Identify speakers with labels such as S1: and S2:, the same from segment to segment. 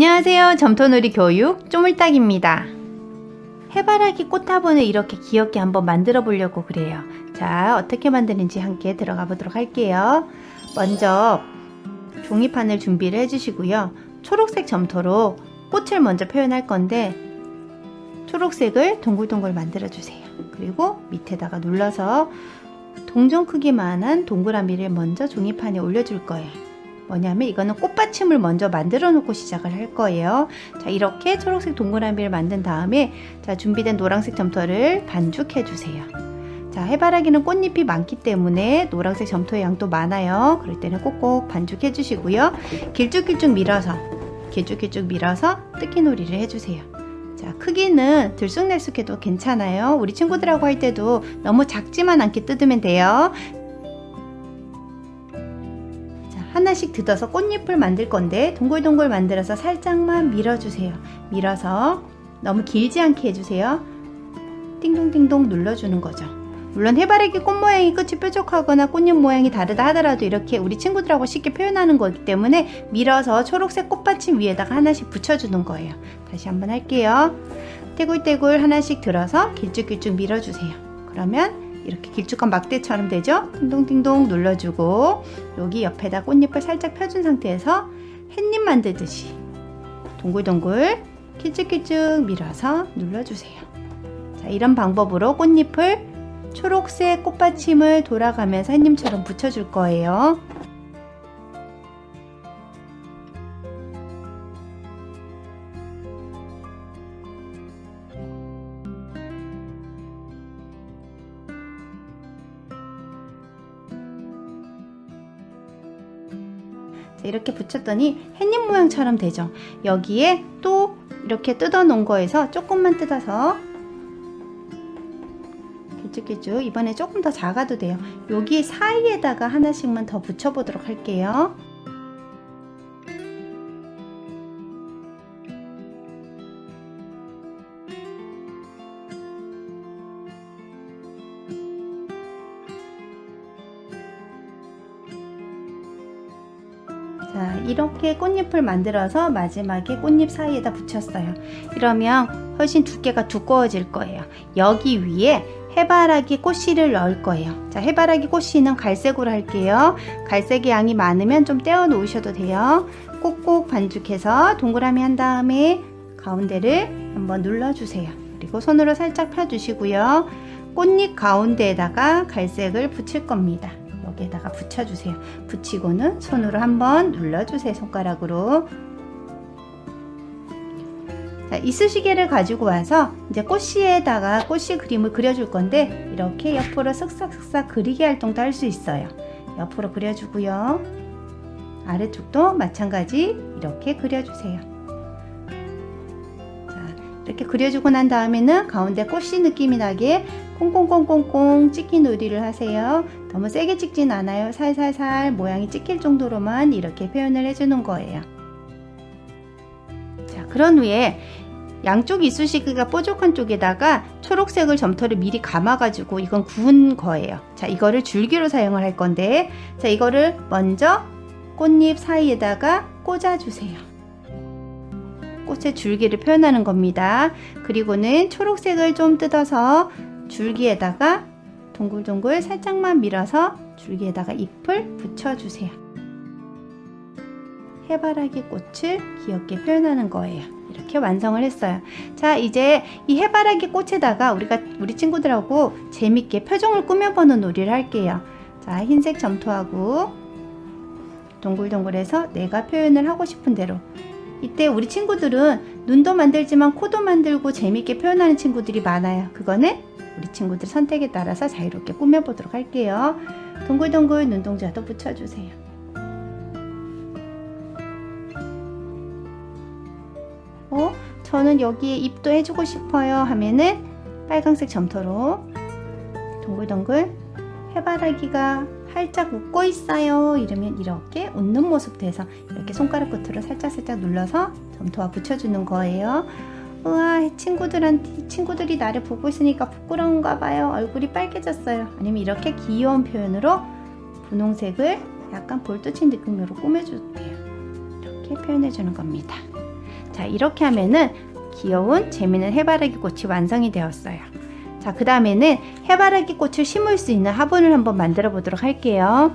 S1: 안녕하세요. 점토놀이 교육 쪼물딱입니다. 해바라기 꽃화분을 이렇게 귀엽게 한번 만들어 보려고 그래요. 자, 어떻게 만드는지 함께 들어가 보도록 할게요. 먼저 종이판을 준비를 해주시고요. 초록색 점토로 꽃을 먼저 표현할 건데 초록색을 동글동글 만들어 주세요. 그리고 밑에다가 눌러서 동전 크기만한 동그라미를 먼저 종이판에 올려줄 거예요. 뭐냐면 이거는 꽃받침을 먼저 만들어 놓고 시작을 할 거예요. 자, 이렇게 초록색 동그라미를 만든 다음에 자, 준비된 노란색 점토를 반죽해 주세요. 자, 해바라기는 꽃잎이 많기 때문에 노란색 점토의 양도 많아요. 그럴 때는 꼭꼭 반죽해 주시고요. 길쭉길쭉 밀어서 뜯기놀이를 해주세요. 자, 크기는 들쑥날쑥해도 괜찮아요. 우리 친구들하고 할 때도 너무 작지만 않게 뜯으면 돼요. 하나씩 뜯어서 꽃잎을 만들 건데 동글동글 만들어서 살짝만 밀어주세요. 밀어서 너무 길지 않게 해주세요. 띵동띵동 눌러주는 거죠. 물론 해바라기 꽃 모양이 끝이 뾰족하거나 꽃잎 모양이 다르다 하더라도 이렇게 우리 친구들하고 쉽게 표현하는 거기 때문에 밀어서 초록색 꽃받침 위에다가 하나씩 붙여주는 거예요. 다시 한번 할게요. 떼굴떼굴 하나씩 들어서 길쭉길쭉 밀어주세요. 그러면 이렇게 길쭉한 막대처럼 되죠? 띵동띵동 눌러주고 여기 옆에다 꽃잎을 살짝 펴준 상태에서 햇잎 만들듯이 동글동글 길쭉길쭉 밀어서 눌러주세요. 자, 이런 방법으로 꽃잎을 초록색 꽃받침을 돌아가면서 햇님처럼 붙여줄 거예요. 이렇게 붙였더니 햇잎 모양처럼 되죠. 여기에 또 이렇게 뜯어 놓은 거에서 조금만 뜯어서 길쭉길쭉 이번에 조금 더 작아도 돼요. 여기 사이에다가 하나씩만 더 붙여 보도록 할게요. 자, 이렇게 꽃잎을 만들어서 마지막에 꽃잎 사이에다 붙였어요. 이러면 훨씬 두께가 두꺼워질 거예요. 여기 위에 해바라기 꽃씨를 넣을 거예요. 자, 해바라기 꽃씨는 갈색으로 할게요. 갈색의 양이 많으면 좀 떼어 놓으셔도 돼요. 꼭꼭 반죽해서 동그라미 한 다음에 가운데를 한번 눌러주세요. 그리고 손으로 살짝 펴주시고요. 꽃잎 가운데에다가 갈색을 붙일 겁니다. 여기에다가 붙여주세요. 붙이고는 손으로 한번 눌러주세요. 손가락으로. 자, 이쑤시개를 가지고 와서 이제 꽃씨에다가 꽃씨 그림을 그려줄 건데 이렇게 옆으로 쓱싹쓱싹 그리기 활동도 할 수 있어요. 옆으로 그려주고요. 아래쪽도 마찬가지 이렇게 그려주세요. 자, 이렇게 그려주고 난 다음에는 가운데 꽃씨 느낌이 나게 꽁꽁꽁꽁꽁 찍기 놀이를 하세요. 너무 세게 찍진 않아요. 살살살 모양이 찍힐 정도로만 이렇게 표현을 해주는 거예요. 자, 그런 후에 양쪽 이쑤시개가 뾰족한 쪽에다가 초록색을 점토를 미리 감아가지고 이건 구운 거예요. 자, 이거를 줄기로 사용을 할 건데 자, 이거를 먼저 꽃잎 사이에다가 꽂아주세요. 꽃의 줄기를 표현하는 겁니다. 그리고는 초록색을 좀 뜯어서 줄기에다가 동글동글 살짝만 밀어서 줄기에다가 잎을 붙여주세요. 해바라기 꽃을 귀엽게 표현하는 거예요. 이렇게 완성을 했어요. 자, 이제 이 해바라기 꽃에다가 우리 친구들하고 재밌게 표정을 꾸며보는 놀이를 할게요. 자, 흰색 점토하고 동글동글해서 내가 표현을 하고 싶은 대로. 이때 우리 친구들은 눈도 만들지만 코도 만들고 재밌게 표현하는 친구들이 많아요. 그거는 우리 친구들 선택에 따라서 자유롭게 꾸며보도록 할게요. 동글동글 눈동자도 붙여주세요. 저는 여기에 입도 해주고 싶어요 하면은 빨간색 점토로 동글동글 해바라기가 활짝 웃고 있어요 이러면 이렇게 웃는 모습 돼서 이렇게 손가락 끝으로 살짝살짝 눌러서 점토와 붙여주는 거예요. 우와, 친구들이 나를 보고 있으니까 부끄러운가 봐요. 얼굴이 빨개졌어요. 아니면 이렇게 귀여운 표현으로 분홍색을 약간 볼터친 느낌으로 꾸며주세요. 이렇게 표현해 주는 겁니다. 자, 이렇게 하면은 귀여운 재미있는 해바라기 꽃이 완성이 되었어요. 자, 그 다음에는 해바라기 꽃을 심을 수 있는 화분을 한번 만들어 보도록 할게요.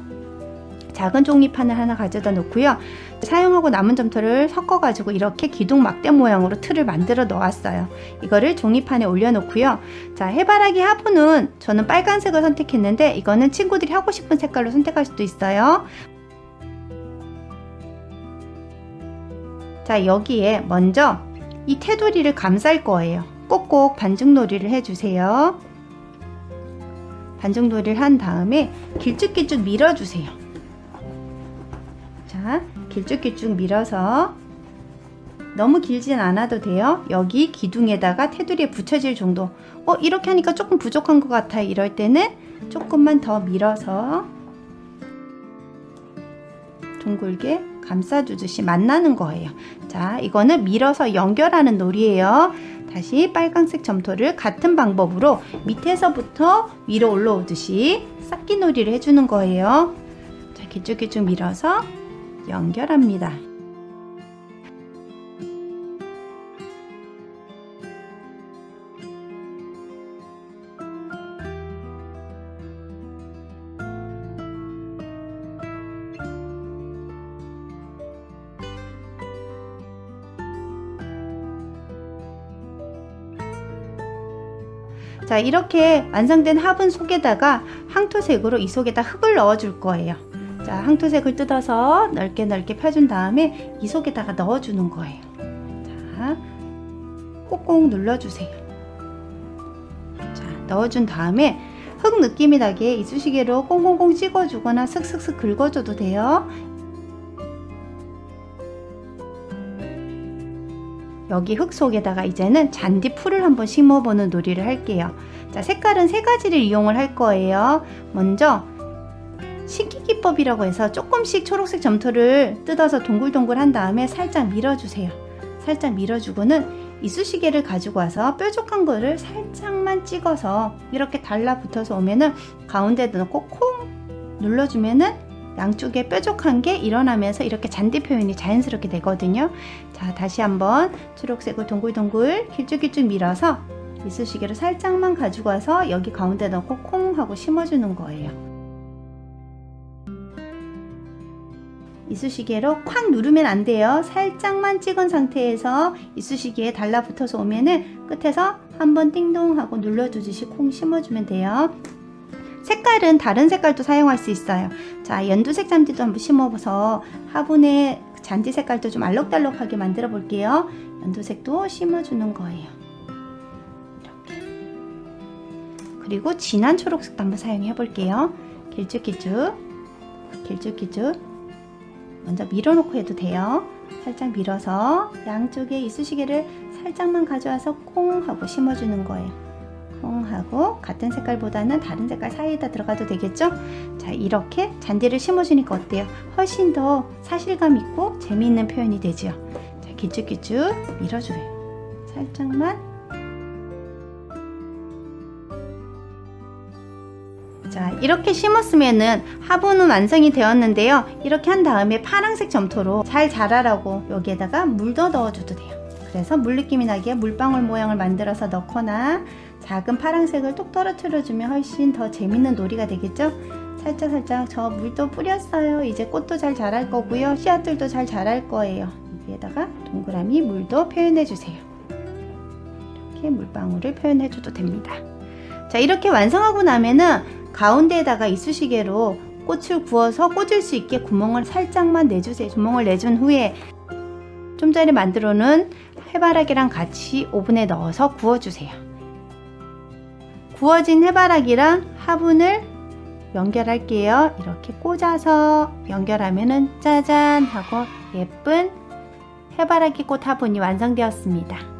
S1: 작은 종이판을 하나 가져다 놓고요. 사용하고 남은 점토를 섞어 가지고 이렇게 기둥 막대 모양으로 틀을 만들어 놓았어요. 이거를 종이판에 올려 놓고요. 자, 해바라기 화분은 저는 빨간색을 선택했는데 이거는 친구들이 하고 싶은 색깔로 선택할 수도 있어요. 자, 여기에 먼저 이 테두리를 감쌀 거예요. 꼭꼭 반죽놀이를 해주세요. 반죽놀이를 한 다음에 길쭉길쭉 밀어주세요. 자, 길쭉길쭉 밀어서 너무 길진 않아도 돼요. 여기 기둥에다가 테두리에 붙여질 정도. 이렇게 하니까 조금 부족한 것 같아요. 이럴 때는 조금만 더 밀어서 둥글게 감싸주듯이 만나는 거예요. 자, 이거는 밀어서 연결하는 놀이에요. 다시 빨간색 점토를 같은 방법으로 밑에서부터 위로 올라오듯이 쌓기 놀이를 해주는 거예요. 자, 길쭉길쭉 밀어서 연결합니다. 자, 이렇게 완성된 화분 속에다가 항토색으로 이 속에다 흙을 넣어 줄 거예요. 자, 항토색을 뜯어서 넓게 펴준 다음에 이 속에다가 넣어 주는 거예요. 자, 꼭꼭 눌러주세요. 자, 넣어준 다음에 흙 느낌이 나게 이쑤시개로 꽁꽁꽁 찍어주거나 슥슥슥 긁어줘도 돼요. 여기 흙 속에다가 이제는 잔디풀을 한번 심어보는 놀이를 할게요. 자, 색깔은 세 가지를 이용을 할 거예요. 먼저 식기기법이라고 해서 조금씩 초록색 점토를 뜯어서 동글동글 한 다음에 살짝 밀어주세요. 살짝 밀어주고는 이쑤시개를 가지고 와서 뾰족한 거를 살짝만 찍어서 이렇게 달라붙어서 오면은 가운데도 넣고 콩 눌러주면은 양쪽에 뾰족한 게 일어나면서 이렇게 잔디 표현이 자연스럽게 되거든요. 자, 다시 한번 초록색을 동글동글 길쭉길쭉 밀어서 이쑤시개로 살짝만 가지고 와서 여기 가운데 넣고 콩 하고 심어주는 거예요. 이쑤시개로 콱 누르면 안 돼요. 살짝만 찍은 상태에서 이쑤시개에 달라붙어서 오면은 끝에서 한번 띵동 하고 눌러주듯이 콩 심어주면 돼요. 색깔은 다른 색깔도 사용할 수 있어요. 자, 연두색 잔디도 한번 심어서 화분의 잔디 색깔도 좀 알록달록하게 만들어 볼게요. 연두색도 심어주는 거예요. 이렇게. 그리고 진한 초록색도 한번 사용해 볼게요. 길쭉길쭉 먼저 밀어놓고 해도 돼요. 살짝 밀어서 양쪽에 이쑤시개를 살짝만 가져와서 콩 하고 심어주는 거예요. 콩 하고 같은 색깔보다는 다른 색깔 사이에다 들어가도 되겠죠? 자, 이렇게 잔디를 심어주니까 어때요? 훨씬 더 사실감 있고 재미있는 표현이 되죠. 자, 길쭉길쭉 밀어줘요. 살짝만. 자, 이렇게 심었으면은 화분은 완성이 되었는데요. 이렇게 한 다음에 파란색 점토로 잘 자라라고 여기에다가 물도 넣어줘도 돼요. 그래서 물 느낌이 나게 물방울 모양을 만들어서 넣거나 작은 파란색을 톡 떨어뜨려주면 훨씬 더 재밌는 놀이가 되겠죠? 살짝 저 물도 뿌렸어요. 이제 꽃도 잘 자랄 거고요. 씨앗들도 잘 자랄 거예요. 여기에다가 동그라미 물도 표현해주세요. 이렇게 물방울을 표현해줘도 됩니다. 자, 이렇게 완성하고 나면은 가운데에다가 이쑤시개로 꽃을 구워서 꽂을 수 있게 구멍을 살짝만 내주세요. 구멍을 내준 후에 좀 전에 만들어 놓은 해바라기랑 같이 오븐에 넣어서 구워주세요. 구워진 해바라기랑 화분을 연결할게요. 이렇게 꽂아서 연결하면은 짜잔 하고 예쁜 해바라기 꽃 화분이 완성되었습니다.